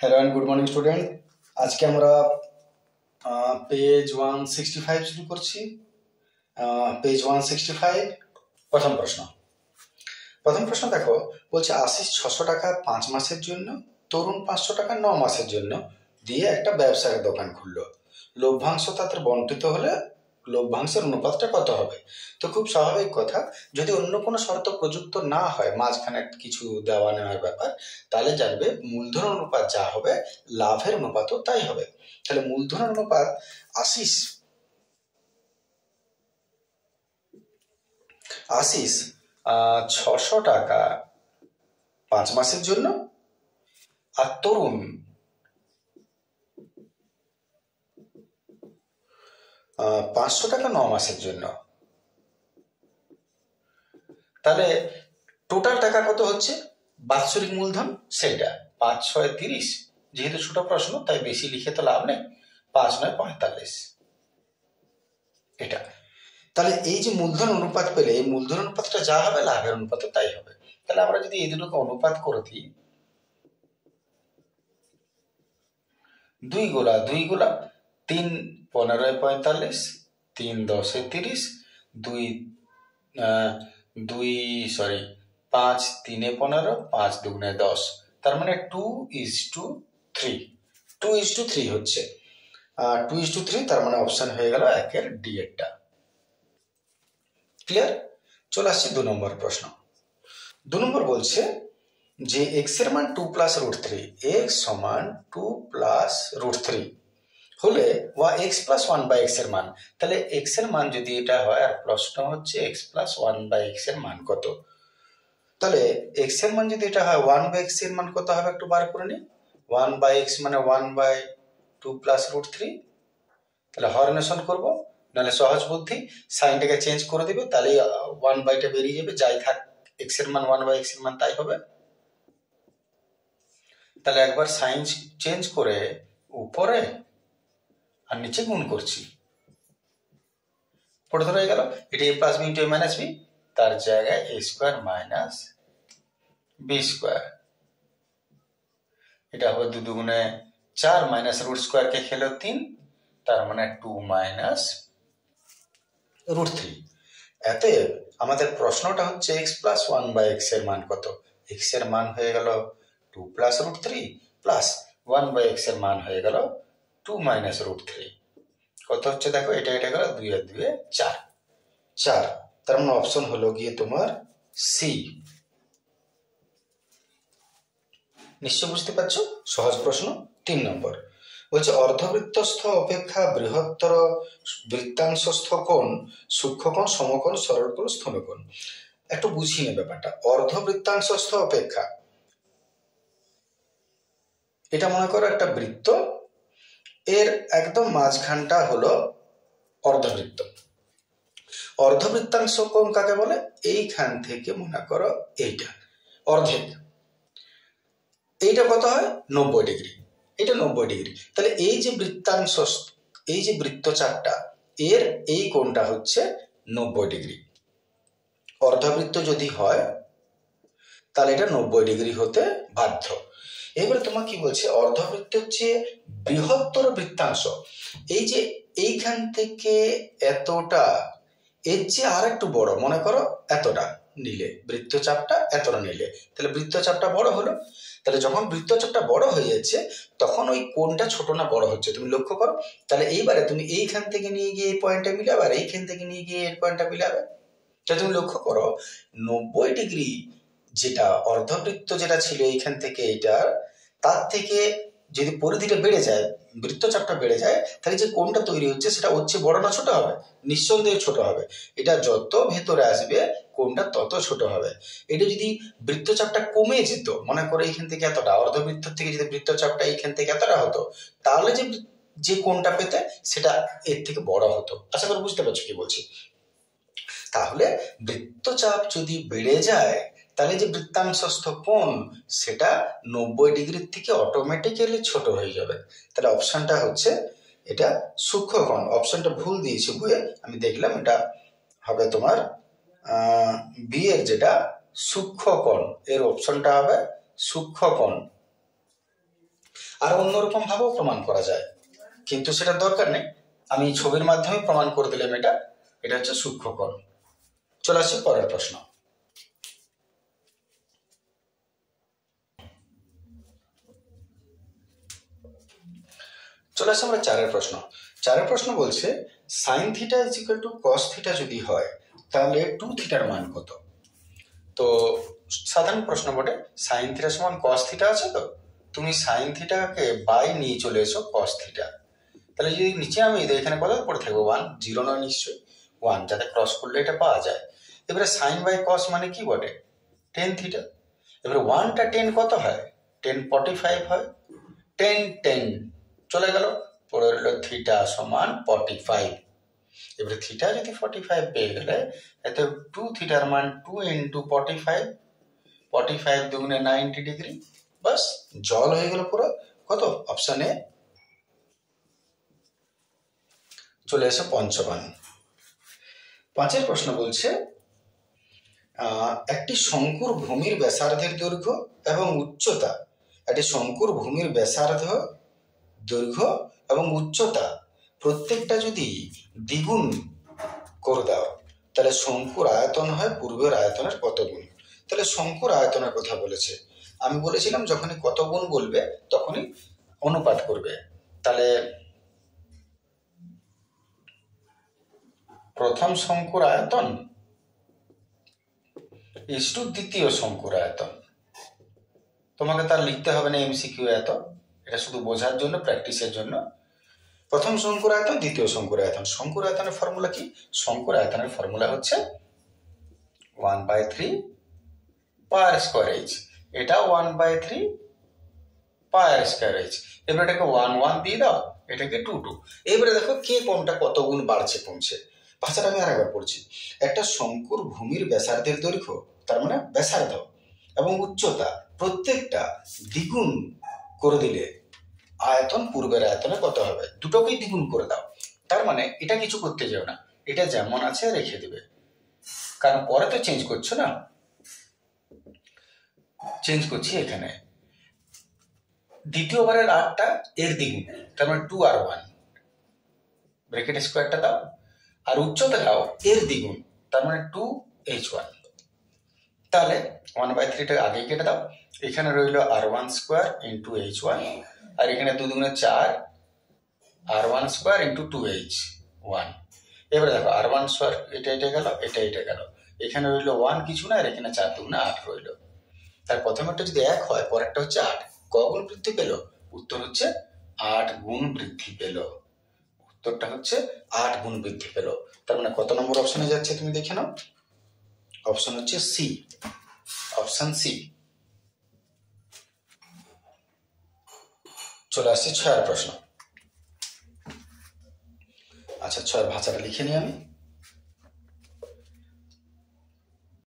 Hello and good morning student. আজকে আমরা page 165 শুরু করছি। পেজ 165 প্রথম প্রশ্ন দেখো, বলছে আশিস 600 টাকা 5 মাসের জন্য, তরুণ 500 টাকা 9 মাসের জন্য দিয়ে একটা ব্যবসায়ের দোকান খুললো। লভ্যাংশ তাদের বন্টিত হলে লভ্যাংশের অনুপাতটা কত হবে? তো খুব স্বাভাবিক কথা, যদি অন্য কোনো শর্ত প্রযুক্ত না হয়, মাঝখানে কিছু দেওয়া নেওয়ার ব্যাপার, তাহলে জানবে মূলধন অনুপাত যা হবে লাভের অনুপাতও তাই হবে। তাহলে মূলধন অনুপাত আশিস 600 টাকা 5 মাসের জন্য, আর তরুণ 500 টাকা 9 মাসের জন্য। তাহলে টোটাল টাকা কত হচ্ছে? বাৎসরিক মূলধন সেইটা 5 6 30, যেহেতু ছোট প্রশ্ন তাই বেশি লিখে তো লাভ নেই, 5 9 45 এটা। তাহলে এই যে মূলধন অনুপাত পেলে, এই মূলধন অনুপাতটা যা হবে লাভের অনুপাত তাই হবে। তাহলে আমরা যদি এই দুটোকে অনুপাত করে দিই, 2 গুলা 3 15 45, 3 10 30, 5 3 15, 5 2 10, তার মানে 2:3 হচ্ছে। 2:3, তার মানে অপশন হয়ে গেল একের ডি এরটা। ক্লিয়ার? চলে আসছি 2 নম্বর প্রশ্ন। 2 নম্বর বলছে যে এক্স এর মান 2 + √3, এক্স সমান 2 + √3 হলে এক্স প্লাস 1/x এর মান। তাহলে এক্স এর মান যদি এটা হয়, আর প্রশ্ন হচ্ছে এক্স প্লাস 1/x এর মান কত। তাহলে এক্স এর মান যদি এটা হয়, 1/x এর মান কত হবে একটু বার করে নি। 1/x মানে 1/2 + √3। তাহলে হরনেশন করবো, নাহলে সহজ বুদ্ধি, সাইনটাকে চেঞ্জ করে দিবে, তাহলে 1/টা বেরিয়ে যাবে, যাই থাক এক্স এর মান 1/x এর মান তাই হবে। তাহলে একবার সাইন চেঞ্জ করে উপরে আর নিচে গুণ করছি, পড়ে ধরে গেল এটা a + b × a - b, তার জায়গায় a² - b²। এটা হবে 2 দুগুণে 4, -√² কে খেলো 3, তার মানে 2 - √3। এতএব আমাদের প্রশ্নটা হচ্ছে এক্স প্লাস 1/x এর মান কত। এক্স এর মান হয়ে গেল 2 + √3 প্লাস 1/x এর মান হয়ে গেল 2 - √3। কত হচ্ছে দেখো, এটা গেল 2 আর 2 4। তার মানে অপশন হলো গিয়ে তোমার সি। নিশ্চয় বুঝতে পারছো, সহজ প্রশ্ন। 3 নম্বর বলছে অর্ধবৃত্তস্থ অপেক্ষা বৃহত্তর বৃত্তাংশস্থ কোণ সূক্ষ্মকোণ, সমকোণ, সরলকোণ, স্থূলকোণ। একটু বুঝিয়ে নে ব্যাপারটা। অর্ধবৃত্তাংশস্থ অপেক্ষা, এটা মনে করো একটা বৃত্ত, এর একদম মাঝখানটা হলো অর্ধবৃত্ত। অর্ধবৃত্তাংশ কোণ কাকে বলে? এইখান থেকে মনে করো এইটা অর্ধেক, এইটা কত হয় 90 ডিগ্রি, এটা 90 ডিগ্রি। তাহলে এই যে বৃত্তাংশ, এই যে বৃত্তচাপটা, এর এই কোণটা হচ্ছে 90 ডিগ্রি। অর্ধবৃত্ত যদি হয় তাহলে এটা 90 ডিগ্রি হতে বাধ্য। এবারে তোমার কি বলছে, অর্ধবৃত্ত হচ্ছে বৃহত্তর বৃত্তাংশ। এই যে এইখান থেকে এতটা, এর চেয়ে আর একটু বড়, মনে করো এতটা নিলে, বৃত্তচাপটা এতটা নিলে, তাহলে বৃত্তচাপটা বড় হলো। তাহলে যখন বৃত্তচাপটা বড় হয়ে যাচ্ছে, তখন ওই কোণটা ছোট না বড় হচ্ছে, তুমি লক্ষ্য করো। তাহলে এইবারে তুমি এইখান থেকে নিয়ে গিয়ে এই পয়েন্টটা মিলাবে, আর এইখান থেকে নিয়ে গিয়ে এই পয়েন্টটা মিলাবে। তাহলে তুমি লক্ষ্য করো 90 ডিগ্রি যেটা অর্ধবৃত্ত যেটা ছিল এইখান থেকে এইটার, তার থেকে যদি পরিধিটা বেড়ে যায়, বৃত্তচাপটা বেড়ে যায়, তাহলে যে কোণটা তৈরি হচ্ছে সেটা হচ্ছে বড় না ছোট হবে? নিঃসন্দেহে ছোট হবে। এটা যত ভেতরে আসবে কোণটা তত ছোট হবে। এটা যদি বৃত্তচাপটা কমে যেত, মনে করো এইখান থেকে এতটা, অর্ধবৃত্ত থেকে যদি বৃত্তচাপটা এইখান থেকে এতটা হতো, তাহলে যে কোণটা পেতে সেটা এর থেকে বড় হতো। আশা করি বুঝতে পারছো কি বলছি। তাহলে বৃত্তচাপ যদি বেড়ে যায়, তাহলে যে বৃত্তাংশস্থ কোণ সেটা 90 ডিগ্রির থেকে অটোমেটিক্যালি ছোট হয়ে যাবে। তাহলে অপশনটা হচ্ছে এটা সূক্ষ্মকোণ। অপশনটা ভুল দিয়েছি বইয়ে, আমি দেখলাম, এটা হবে তোমার বি এর যেটা সূক্ষ্মকোণ, এর অপশনটা হবে সূক্ষ্মকোণ। আর অন্যরকম ভাবেও প্রমাণ করা যায়, কিন্তু সেটা দরকার নেই, আমি ছবির মাধ্যমে প্রমাণ করে দিলাম। এটা হচ্ছে সূক্ষ্মকোণ। চলে আসছে পরের প্রশ্ন। চলে আসছে আমরা চারের প্রশ্ন। চারের প্রশ্ন বলছে sine theta is equal to cos theta যদি হয় তাহলে 2 থিটার মান কত? তো সাধারণ প্রশ্ন বটে, সাইন থিটা সমান কস থিটা আছে, তো তুমি সাইন থিটাকে বাই নিয়ে চলে এসো কস থিটা। তাহলে যদি নিচে আমি এখানে কত পড়ে থাকবো 1, 0 নয় নিশ্চয়ই 1, যাতে ক্রস করলে এটা পাওয়া যায়। এবারে সাইন বাই কস মানে কি বটে? Tan theta. এবারে 1টা 10 কত হয়? 10 45 হয়। 10 10 চলে গেল, পড়ে রইল থিটা সমান 45। এবারে থিটা যদি 45 পেয়ে গেলে এতে 2 থিটার মান 2 ইন্টু 45, 45 দুগুণে 90 ডিগ্রি, বাস জল হয়ে গেল পুরো। কত? Option A. চলে এসে পঞ্চমান। পাঁচের প্রশ্ন বলছে একটি শঙ্কুর ভূমির ব্যাসার্ধের দৈর্ঘ্য এবং উচ্চতা, একটি শঙ্কুর ভূমির ব্যাসার্ধ, দৈর্ঘ্য এবং উচ্চতা প্রত্যেকটা যদি দ্বিগুণ করে দাও তাহলে শঙ্কুর আয়তন হয় পূর্বের আয়তনের কত গুণ? তাহলে শঙ্কুর আয়তনের কথা বলেছে, আমি বলেছিলাম যখনই কত গুণ বলবে তখনই অনুপাত করবে। তাহলে প্রথম শঙ্কুর আয়তন ইস টু দ্বিতীয় শঙ্কুর আয়তন। তোমাকে তার লিখতে হবে না এমসিকিউ এত, এটা শুধু বোঝার জন্য, প্র্যাকটিসের জন্য। প্রথম শঙ্কুর আয়তন, দ্বিতীয় শঙ্কুর আয়তন। শঙ্কুর আয়তনের ফর্মুলা কি? শঙ্কুর আয়তনের ফর্মুলা হচ্ছে 1/3 পাই স্কয়ার এইচ। এটা 1/3 পাই স্কয়ার এইচ। এবার এটাকে 1 1 দিয়ে দাও, এটাকে 2 2। এবারে দেখো কে কোনটা কত গুণ বাড়ছে কমছে। ভাষাটা আমি আরেকবার পড়ছি। একটা শঙ্কুর ভূমির ব্যাসার্ধের দৈর্ঘ্য, তার মানে ব্যাসার্ধ, এবং উচ্চতা প্রত্যেকটা দ্বিগুণ করে দিলে আয়তন পূর্বের আয়তনে কত হবে? দুটোকেই দ্বিগুণ করে দাও। তার মানে এটা কিছু করতে যাও না, এটা যেমন আছে রেখে দেবে, কারণ পরে তো চেঞ্জ করছো না। চেঞ্জ করছি এখানে দ্বিতীয়বারের আটটা এর দ্বিগুণ, তার মানে 2 আর 1, ব্র্যাকেট স্কোয়ারটা দাও, আর উচ্চতাটাও এর দ্বিগুণ, তার মানে 2h1। তাহলে 1/3টা আগে কেটে দাও, এখানে রইল r1 স্কোয়ার ইন্টু h1, আর এখানে 2 দুগুণে 4, r1 স্কোয়ার ইন্টু 2h1। এবারে দেখো r1 স্কোয়ার এটা গেল, এটা গেল, এখানে রইল 1 কিছু না, আর এখানে 4 দুগুণে 8 রইল। তার প্রথমেরটা যদি 1 হয়, পরেরটা হচ্ছে 8, ক গুণ বৃদ্ধি পেল? উত্তর হচ্ছে 8 গুণ বৃদ্ধি পেল। উত্তরটা হচ্ছে 8 গুণ বৃদ্ধি পেল। তার মানে কত নম্বর অপশনে যাচ্ছে তুমি দেখে নাও। অপশন হচ্ছে সি, অপশন সি। চলে আসছে 6 প্রশ্ন। আচ্ছা 6 ভাষাটা লিখে নিই আমি।